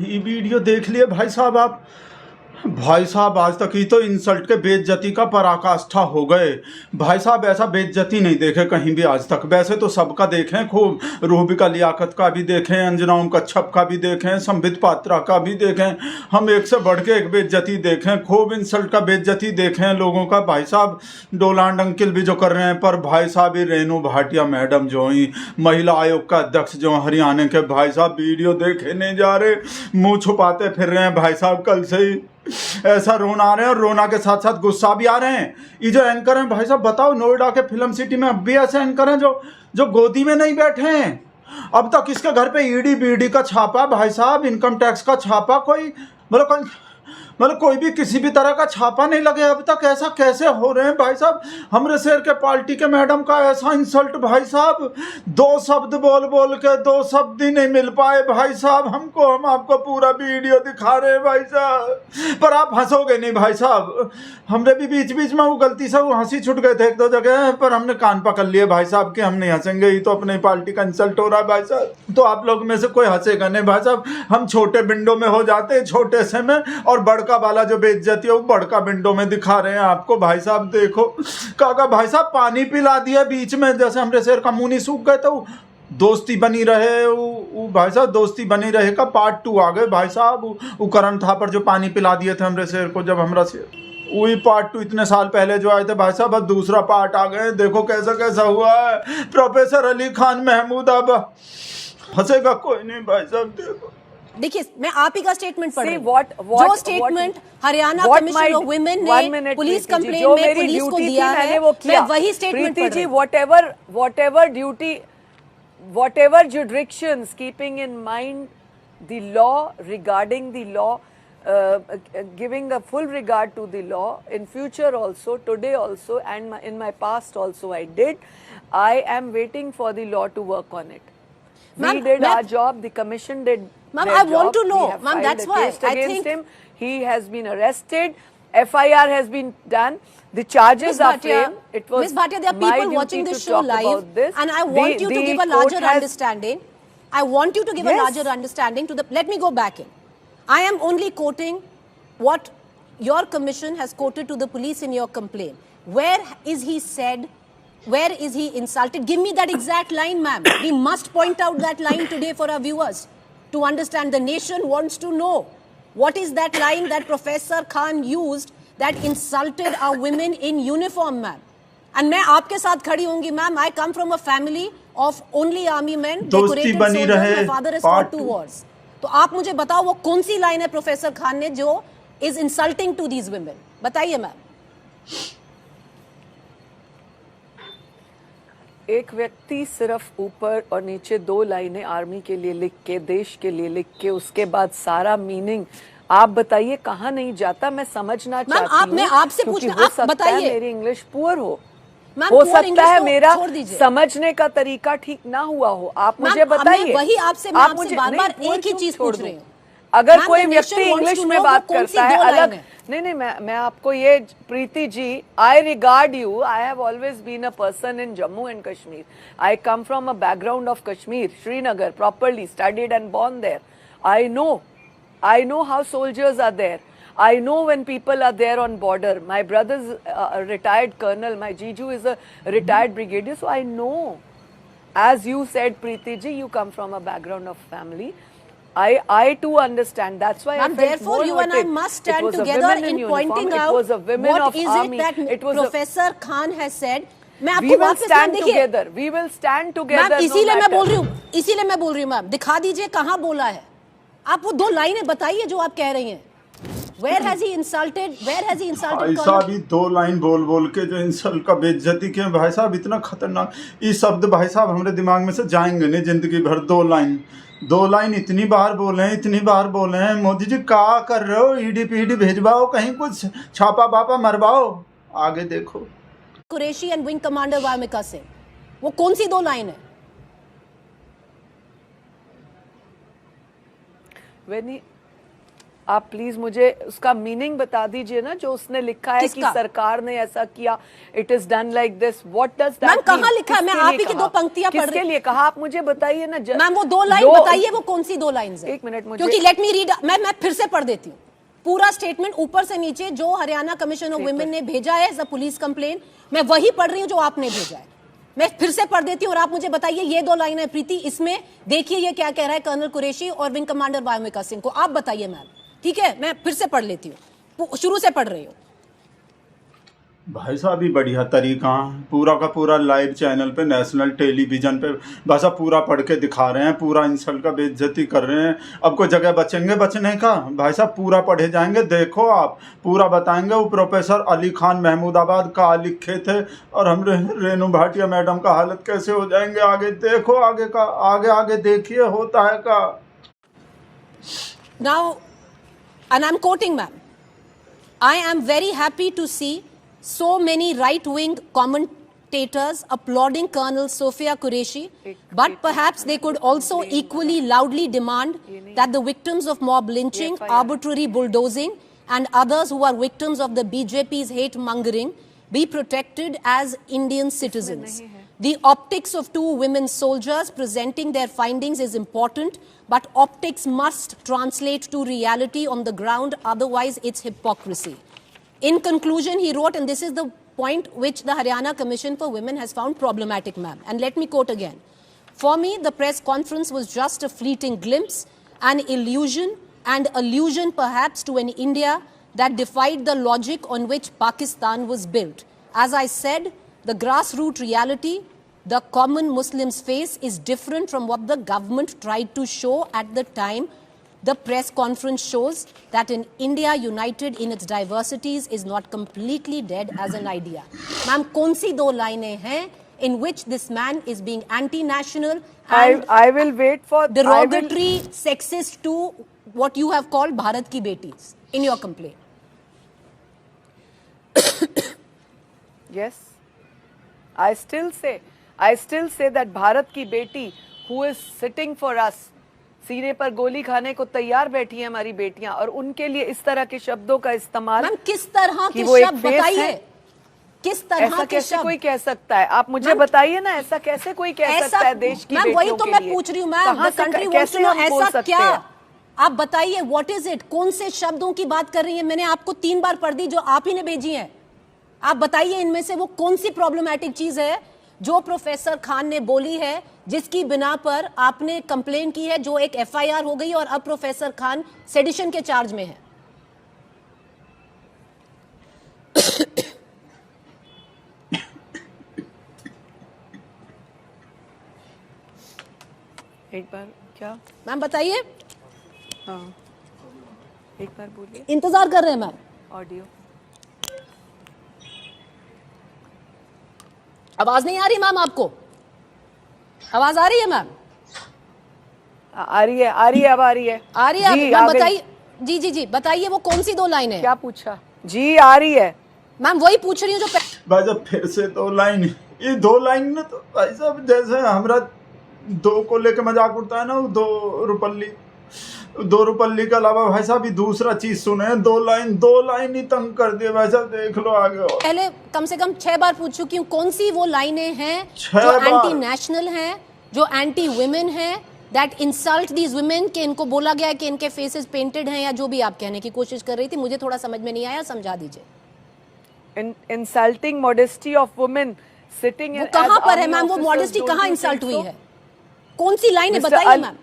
ये वीडियो देख लिए भाई साहब आप। भाई साहब आज तक ही तो इंसल्ट के बेइज्जती का पराकाष्ठा हो गए। भाई साहब ऐसा बेइज्जती नहीं देखे कहीं भी आज तक। वैसे तो सबका देखें खूब, रूबिका लियाकत का भी देखें, अंजना ओम कच्छप का भी देखें, संबित पात्रा का भी देखें। हम एक से बढ़ के एक बेइज्जती देखें, खूब इंसल्ट का बेइज्जती देखें लोगों का। भाई साहब डोलांड अंकिल भी जो कर रहे हैं, पर भाई साहब ये रेनू भाटिया मैडम जो ही महिला आयोग का अध्यक्ष जो हरियाणा के, भाई साहब वीडियो देखे नहीं जा रहे, मुंह छुपाते फिर रहे हैं भाई साहब। कल से ही ऐसा रोना आ रहे हैं और रोना के साथ साथ गुस्सा भी आ रहे हैं। ये जो एंकर हैं भाई साहब, बताओ नोएडा के फिल्म सिटी में अब भी ऐसे एंकर हैं जो जो गोदी में नहीं बैठे हैं। अब तक इसके घर पे ईडी बीडी का छापा भाई साहब, इनकम टैक्स का छापा, कोई मतलब कोई भी किसी भी तरह का छापा नहीं लगे अब तक। ऐसा कैसे हो रहे हैं भाई साहब। हमरे शेर के पार्टी के मैडम का ऐसा इंसल्ट भाई साहब, दो शब्द बोल बोल के दो शब्द ही नहीं मिल पाए भाई साहब हमको। हम आपको पूरा वीडियो दिखा रहे हैं भाई साहब, पर आप हंसोगे नहीं भाई साहब। हमने भी बीच बीच में वो गलती से वो हंसी छूट गए थे एक दो जगह, पर हमने कान पकड़ लिए भाई साहब कि हम नहीं हंसेंगे, ये तो अपनी पार्टी का इंसल्ट हो रहा है भाई साहब। तो आप लोग में से कोई हंसेगा नहीं भाई साहब। हम छोटे विंडो में हो जाते हैं, छोटे से में, और बड़का वाला जो बेइज्जती है वो बड़का विंडो में दिखा रहे हैं आपको भाई साहब। देखो काका भाई साहब पानी पिला दिया बीच में, जैसे हमरे शेर का मुंह नहीं सूख गए तो दोस्ती बनी रहे वो भाई साहब, दोस्ती बनी रहे का पार्ट 2 आ गए भाई साहब। वो करण था पर जो पानी पिला दिए थे हमरे शेर को, जब हमरा शेर वही पार्ट 2 इतने साल पहले जो आए थे भाई साहब, अब दूसरा पार्ट आ गए। देखो कैसा कैसा हुआ है। प्रोफेसर अली खान महमूद, अब हंसेगा कोई नहीं भाई साहब। देखो देखिए मैं आप ही का स्टेटमेंट पढ़ रही हूं। जो statement Haryana commission of women ने पुलिस कंप्लेन में पुलिस को दिया है, मैं वही स्टेटमेंट पढ़ रही हूं। whatever duty, whatever jurisdictions, keeping in mind the law, regarding the law, giving a full regard to the law in future also, today also, and in my past also I did. I am waiting for the law to work on it. We did our job, the commission did. Ma'am, I want to know, ma'am, that's why I think him. He has been arrested. FIR has been done. The charges are framed. It was Ms. Bhatia, there are people watching this show live, and I want you to give a larger understanding. I want you to give a larger understanding to the. Let me go back in. I am only quoting what your commission has quoted to the police in your complaint. Where is he said? Where is he insulted? Give me that exact line, ma'am. We must point out that line today for our viewers to understand. The nation wants to know what is that line that Professor Khan used that insulted our women in uniform, ma'am. And मैं आपके साथ खड़ी होंगी, ma'am. I come from a family of only army men, decorated soldiers. My father has fought 2 wars. तो आप मुझे बताओ वो कौन सी लाइन है प्रोफेसर खान ने जो is insulting to these women? बताइए मैम। एक व्यक्ति सिर्फ ऊपर और नीचे 2 लाइनें आर्मी के लिए लिख के, देश के लिए लिख के, उसके बाद सारा मीनिंग आप बताइए कहाँ नहीं जाता। मैं समझना चाहती हूँ। मैं आपसे पूछना, आप बताइए। मेरी इंग्लिश पुअर हो सकता है मेरा समझने का तरीका ठीक ना हुआ हो। आप मुझे बताइए। वही आपसे मैं आपसे बार-बार एक ही चीज पूछ रही हूँ। अगर कोई व्यक्ति इंग्लिश में बात करता है अलग, नहीं मैं आपको ये, Preeti ji, I regard you, I have always been a person in Jammu and Kashmir. I come from a background of Kashmir, Srinagar, properly studied and born there. I know how soldiers are there. I know when people are there on border. My brother's a retired colonel. My Jiju is a retired brigadier. So I know. As you said, Preeti ji, you come from a background of family. I too understand. That's why I felt therefore you and I must stand together in pointing out what is it that Professor Khan has said. मैं आपको वापस stand together. We will stand together. Ma'am इसीलिए मैं बोल रही हूँ ma'am, दिखा दीजिए कहाँ बोला है। आप वो 2 लाइनें बताइए जो आप कह रही हैं। Where has he insulted? Where has he insulted? भाई साहब ये 2 लाइन बोल बोल के जो इंसल्ट का बेइज्जती किया भाई साहब, इतना खतरनाक ये शब्द भाई साहब हमारे दिमाग में से जाएंगे नहीं जिंदगी भर। 2 लाइन इतनी बार बोले हैं। मोदी जी क्या कर रहे हो? ईडी पीडी भेजवाओ, कहीं कुछ छापा बापा मरवाओ। आगे देखो। Qureshi and wing commander Wamiqa Singh, वो कौन सी 2 लाइन है? आप प्लीज मुझे उसका मीनिंग बता दीजिए ना, जो उसने लिखा है कि सरकार ने ऐसा किया, it is done like this, what does that mean? कहाँ लिखा है? मैं आप ही की दो पंक्तियां पढ़ रही हूं। किसके लिए कहा आप मुझे बताइए ना। मैम वो 2 लाइन बताइए, वो कौन सी 2 लाइन है? 1 मिनट मुझे, क्योंकि लेट मी रीड, मैं फिर से पढ़ देती हूँ पूरा स्टेटमेंट ऊपर से नीचे, जो हरियाणा कमीशन ऑफ वुमेन ने भेजा है एज अ पुलिस कंप्लेन, मैं वही पढ़ रही हूँ जो आपने भेजा है। मैं फिर से पढ़ देती हूँ और आप मुझे बताइए ये 2 लाइन है प्रीति, इसमें देखिए ये क्या कह रहा है कर्नल कुरैशी और विंग कमांडर वायोमिका सिंह को, आप बताइए मैम। ठीक है, मैं फिर से पढ़ लेती हूँ, शुरू से पढ़ रही हूँ। भाई साहब भी बढ़िया तरीका, पूरा का पूरा लाइव चैनल पे, नेशनल टेलीविजन पे भाई साहब पूरा पढ़ के दिखा रहे हैं, पूरा इंसल्ट का बेइज्जती कर रहे हैं। अब कोई जगह बचेंगे बचने का? भाई साहब पूरा पढ़े जाएंगे, देखो आप पूरा बताएंगे। वो प्रोफेसर अली खान महमूदाबाद का लिखे थे और हम रेनू भाटिया मैडम का हालत कैसे हो जाएंगे आगे, देखो आगे का, आगे आगे देखिए होता है का। Now, and I'm quoting ma'am, I am very happy to see so many right-wing commentators applauding Colonel Sophia Qureshi, but perhaps they could also equally loudly demand that the victims of mob lynching, arbitrary bulldozing, and others who are victims of the BJP's hate-mongering be protected as Indian citizens. The optics of 2 women soldiers presenting their findings is important, but optics must translate to reality on the ground, otherwise it's hypocrisy. In conclusion, he wrote, and this is the point which the Haryana Commission for Women has found problematic, ma'am. And let me quote again. For me, the press conference was just a fleeting glimpse, an illusion, and allusion perhaps to an India that defied the logic on which Pakistan was built. As I said, the grassroots reality the common Muslims face is different from what the government tried to show at the time. The press conference shows that in India united in its diversities is not completely dead as an idea. Ma'am, कौन सी 2 लाइनें हैं in which this man is being anti-national and I will wait for derogatory, sexist to what you have called Bharat ki betis in your complaint? Yes, I still say that Bharat ki beti who is sitting for us, सीने पर गोली खाने को तैयार बैठी है हमारी बेटियां, और उनके लिए इस तरह के शब्दों का इस्तेमाल, मैम किस तरह के शब्द बताइए, किस तरह ऐसा के कैसे शब्द कोई कह सकता है? आप मुझे बताइए ना, ऐसा कैसे कोई कह सकता है देश की बेटियों के लिए? वही तो मैं पूछ रही हूँ ma'am, the country wants to know ऐसा क्या? आप बताइए व्हाट इज इट, कौन से शब्दों की बात कर रही है? मैंने आपको 3 बार पढ़ दी जो आप ही ने भेजी है। आप बताइए इनमें से वो कौन सी प्रॉब्लमैटिक चीज है जो प्रोफेसर खान ने बोली है, जिसकी बिना पर आपने कंप्लेन की है, जो एक एफआईआर हो गई और अब प्रोफेसर खान सेडिशन के चार्ज में है। एक बार क्या मैम बताइए? हाँ, एक बार बोलिए। इंतजार कर रहे हैं मैम। ऑडियो आवाज नहीं आ रही मैम आपको? आवाज आ रही है मैम? आ रही है, अब आ रही है। मैम बताइए। जी बताइए वो कौन सी 2 लाइन है? क्या पूछा? जी आ रही है मैम, वही पूछ रही हूँ जो भाई साहब फिर से 2 लाइन, ये 2 लाइन ना, तो भाई साहब जैसे हमरा 2 को लेके मजाक उड़ता है ना, 2 रुपल्ली के अलावा भाई साहब ये दूसरा चीज सुने, 2 लाइन ही तंग कर दिए भाई साहब, देख लो आगे। और पहले कम से कम 6 बार पूछ चुकी हूँ, कौन सी वो लाइनें हैं जो एंटी नेशनल हैं, जो एंटी वुमेन हैं, दैट इंसल्ट दीज वुमेन, कि इनको बोला गया है कि इनके फेसेस पेंटेड हैं, या जो भी आप कहने की कोशिश कर रही थी, मुझे थोड़ा समझ में नहीं आया, समझा दीजिए। Insulting modesty of women sitting, वो कहाँ पर है मैम? वो मॉडेस्टी कहाँ इंसल्ट हुई है? कौन सी लाइन है बताइए ma'am.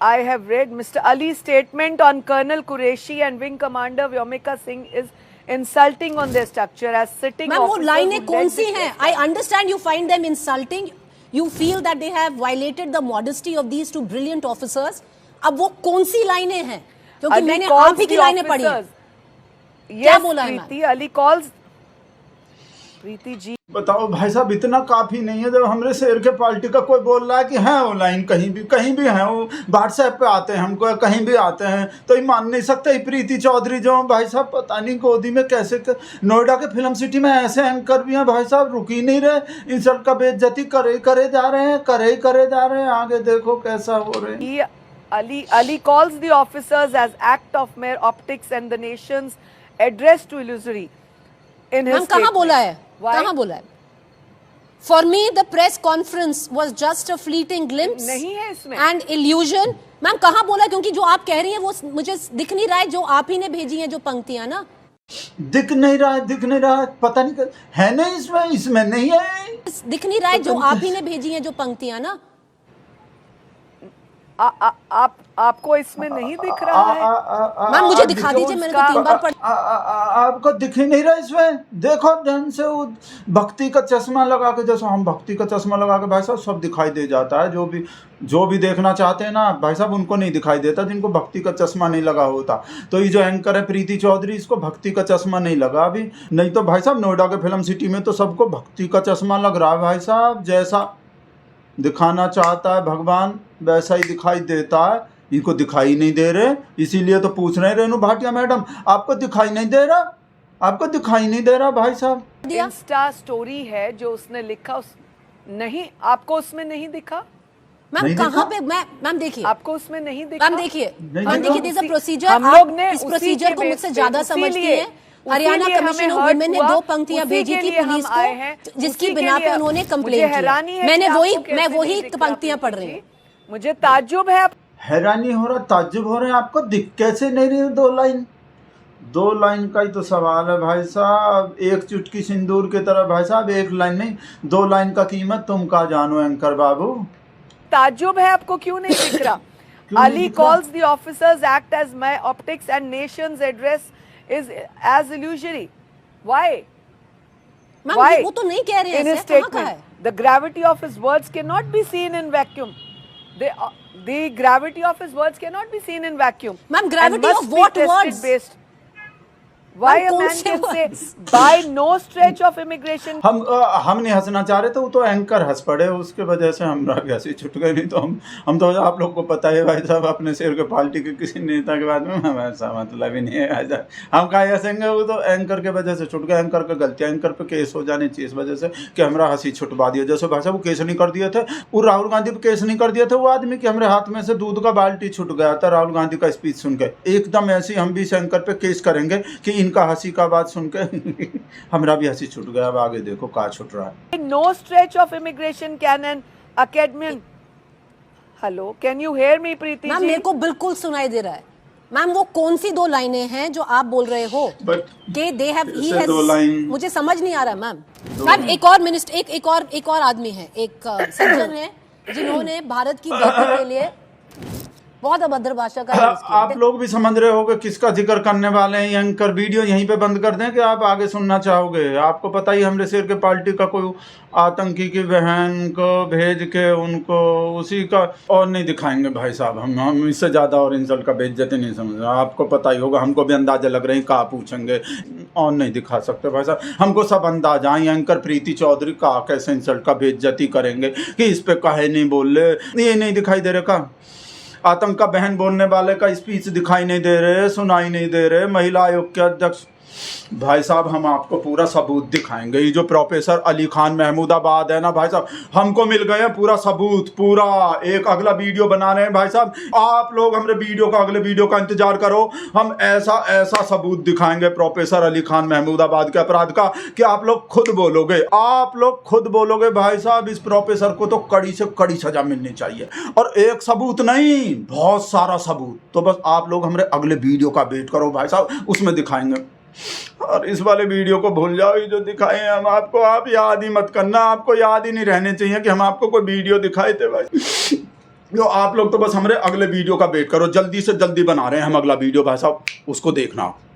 I have read Mr. Ali's statement on Colonel Qureshi and Wing Commander Vyomika Singh is insulting on their structure as sitting officers. Ma'am वो लाइनें कौन सी हैं? I understand you find them insulting. You feel that they have violated the modesty of these 2 brilliant officers. अब वो कौन सी लाइनें हैं? क्योंकि मैंने आप ही की लाइनें पढ़ी हैं। क्या बोला है प्रीति? अली कॉल्स प्रीति जी बताओ भाई साहब, इतना काफी नहीं है जब हमरे शेर के पार्टी का कोई बोल रहा है कि है वो लाइन कहीं भी है, वो व्हाट्सएप पे आते हैं हमको, कहीं भी आते हैं, तो ये मान नहीं सकते। प्रीति चौधरी जो भाई साहब पता नहीं गोदी में कैसे नोएडा के फिल्म सिटी में ऐसे एंकर भी हैं भाई साहब, रुक ही नहीं रहे, इंसल्ट का बेइज्जती करे जा रहे हैं, आगे देखो कैसा हो रहे हैं। Ali calls the officers as act of mere optics and the nation's address to illusory. In his ma'am कहाँ बोला है? Why? कहाँ बोला है? For me, the press conference was just a fleeting glimpse. नहीं है इसमें. And illusion. मैम कहाँ बोला है? क्योंकि जो आप कह रही हैं वो मुझे दिख नहीं रहा है, जो आप ही ने भेजी हैं जो पंक्तियां ना. दिख नहीं रहा है, पता नहीं है नहीं इसमें नहीं है. दिख नहीं रहा है जो आप ही ने भेजी हैं जो पंक्तियां ना. आपको इसमें नहीं दिख रहा है? मैम मुझे दिखा दीजिए, मैंने तो 3 बार पढ़. आपको दिख ही नहीं रहा इसमें. देखो ढंग से वो भक्ति का चश्मा लगा के, जैसे हम भक्ति का चश्मा लगा के भाई साहब सब दिखाई दे जाता है. जो भी देखना चाहते हैं ना भाई साहब उनको नहीं दिखाई देता, जिनको भक्ति का चश्मा नहीं लगा होता. तो ये जो एंकर है प्रीति चौधरी, इसको भक्ति का चश्मा नहीं लगा अभी. नहीं तो भाई साहब नोएडा के फिल्म सिटी में तो सबको भक्ति का चश्मा लग रहा है भाई साहब. जैसा दिखाना चाहता है भगवान वैसा ही दिखाई देता है. इनको दिखाई नहीं दे रहे, इसीलिए तो पूछ रहे हैं रेणु भाटिया मैडम, आपको दिखाई नहीं दे रहा? आपको दिखाई नहीं दे रहा भाई साहब? इंस्टा स्टोरी है जो उसने लिखा, नहीं आपको उसमें नहीं दिखा? मैम कहाँ पे? मैम देखिए, आपको उसमें नहीं दिखा? मैम देखिए, दिस अ प्रोसीजर. हम लोग ने इस प्रोसीजर को मुझसे ज्यादा समझती हैं. हरियाणा कमीशन ऑफ वुमेन ने 2 पंक्तियां भेजी थी पुलिस को, जिसकी बिना पे उन्होंने कंप्लेंट की. मैं वही पंक्तियां पढ़ रही हूँ. मुझे ताज्जुब है. हैरानी हो रहा, ताज्जुब हो रहे हैं. आपको दिख कैसे नहीं रही 2 लाइन का ही तो सवाल है भाई साहब. एक चुटकी सिंदूर की तरह भाई साहब, 1 लाइन नहीं 2 लाइन का कीमत तुम का जानो एंकर बाबू. ताज्जुब है, आपको क्यों नहीं दिख रहा? Ali calls the officers act as my optics and nation's address is as illusory. Why? Ma'am वो तो नहीं कह रहे हैं. In his statement, the gravity of his words cannot be seen in vacuum. The gravity of his words cannot be seen in vacuum. Ma'am, gravity of what words? Based. Why a man can say by no stretch of immigration? हम नहीं हंसना चाह रहे, तो वो तो anchor हंस पड़े, उसके वजह से हम हंसी छूट गए. नहीं तो हम तो आप लोग को पता है भाई साहब, अपने शेर के पार्टी के किसी नेता के बाद में हमें ऐसा मतलब ही नहीं है. हम कहा हंसेंगे, वो तो एंकर के वजह से छूट गए. एंकर का गलती, एंकर पे केस हो जानी चाहिए इस वजह से कि हमारा हंसी छुटवा दिया. जैसे भाई साहब वो केस नहीं कर दिए थे, वो राहुल गांधी पे केस नहीं कर दिए थे वो आदमी कि हमारे हाथ में से दूध का बाल्टी छूट गया था राहुल गांधी का स्पीच सुन के. एकदम ऐसे हम भी इस एंकर पे केस करेंगे कि इनका हंसी का बात सुन के हमारा भी हंसी छूट गया. अब आगे देखो कहाँ छूट रहा है. No stretch of immigration can an academian. Hello, can you hear me, Preeti ji? Ma'am मेरे को बिल्कुल सुनाई दे रहा है. मैम वो कौन सी 2 लाइनें हैं जो आप बोल रहे हो? कि they have, he has, 2 line मुझे समझ नहीं आ रहा मैम. मैम एक और मिनिस्टर, एक और आदमी है, एक सज्जन है जिन्होंने भारत की बेहतरी के लिए बहुत अभद्र भाषा का यूज किया. आप लोग भी समझ रहे होगे किसका जिक्र करने वाले हैं. एंकर वीडियो यहीं पे बंद कर दें कि आप आगे सुनना चाहोगे. आपको पता ही हमरे शेर के पार्टी का कोई आतंकी की बहन को भेज के उनको उसी का और नहीं दिखाएंगे भाई साहब. हम इससे ज़्यादा और इंसल्ट का बेइज्जती नहीं समझ. आपको पता ही होगा, हमको भी अंदाजा लग रहे हैं कहाँ पूछेंगे और नहीं दिखा सकते भाई साहब. हमको सब अंदाजा है एंकर प्रीति चौधरी का कैसे इंसल्ट का बेइज्जती करेंगे कि इस पे काहे नहीं बोल रहे. ये नहीं दिखाई दे रहे का आतंक का बहन बोलने वाले का स्पीच दिखाई नहीं दे रहे, सुनाई नहीं दे रहे. महिला आयोग के अध्यक्ष भाई साहब हम आपको पूरा सबूत दिखाएंगे. ये जो प्रोफेसर अली खान महमूदाबाद है ना भाई साहब, हमको मिल गए पूरा सबूत. पूरा एक अगला वीडियो बना रहे हैं भाई साहब. आप लोग हमारे अगले वीडियो का इंतजार करो. हम ऐसा सबूत दिखाएंगे प्रोफेसर अली खान महमूदाबाद के अपराध का कि आप लोग खुद बोलोगे भाई साहब इस प्रोफेसर को तो कड़ी से कड़ी सजा मिलनी चाहिए. और एक सबूत नहीं, बहुत सारा सबूत. तो बस आप लोग हमारे अगले वीडियो का वेट करो भाई साहब, उसमें दिखाएंगे. और इस वाले वीडियो को भूल जाओ, ये जो दिखाए हैं हम आपको, आप याद ही मत करना. आपको याद ही नहीं रहने चाहिए कि हम आपको कोई वीडियो दिखाए थे भाई. जो आप लोग तो बस हमारे अगले वीडियो का वेट करो. जल्दी से जल्दी बना रहे हैं हम अगला वीडियो भाई साहब, उसको देखना.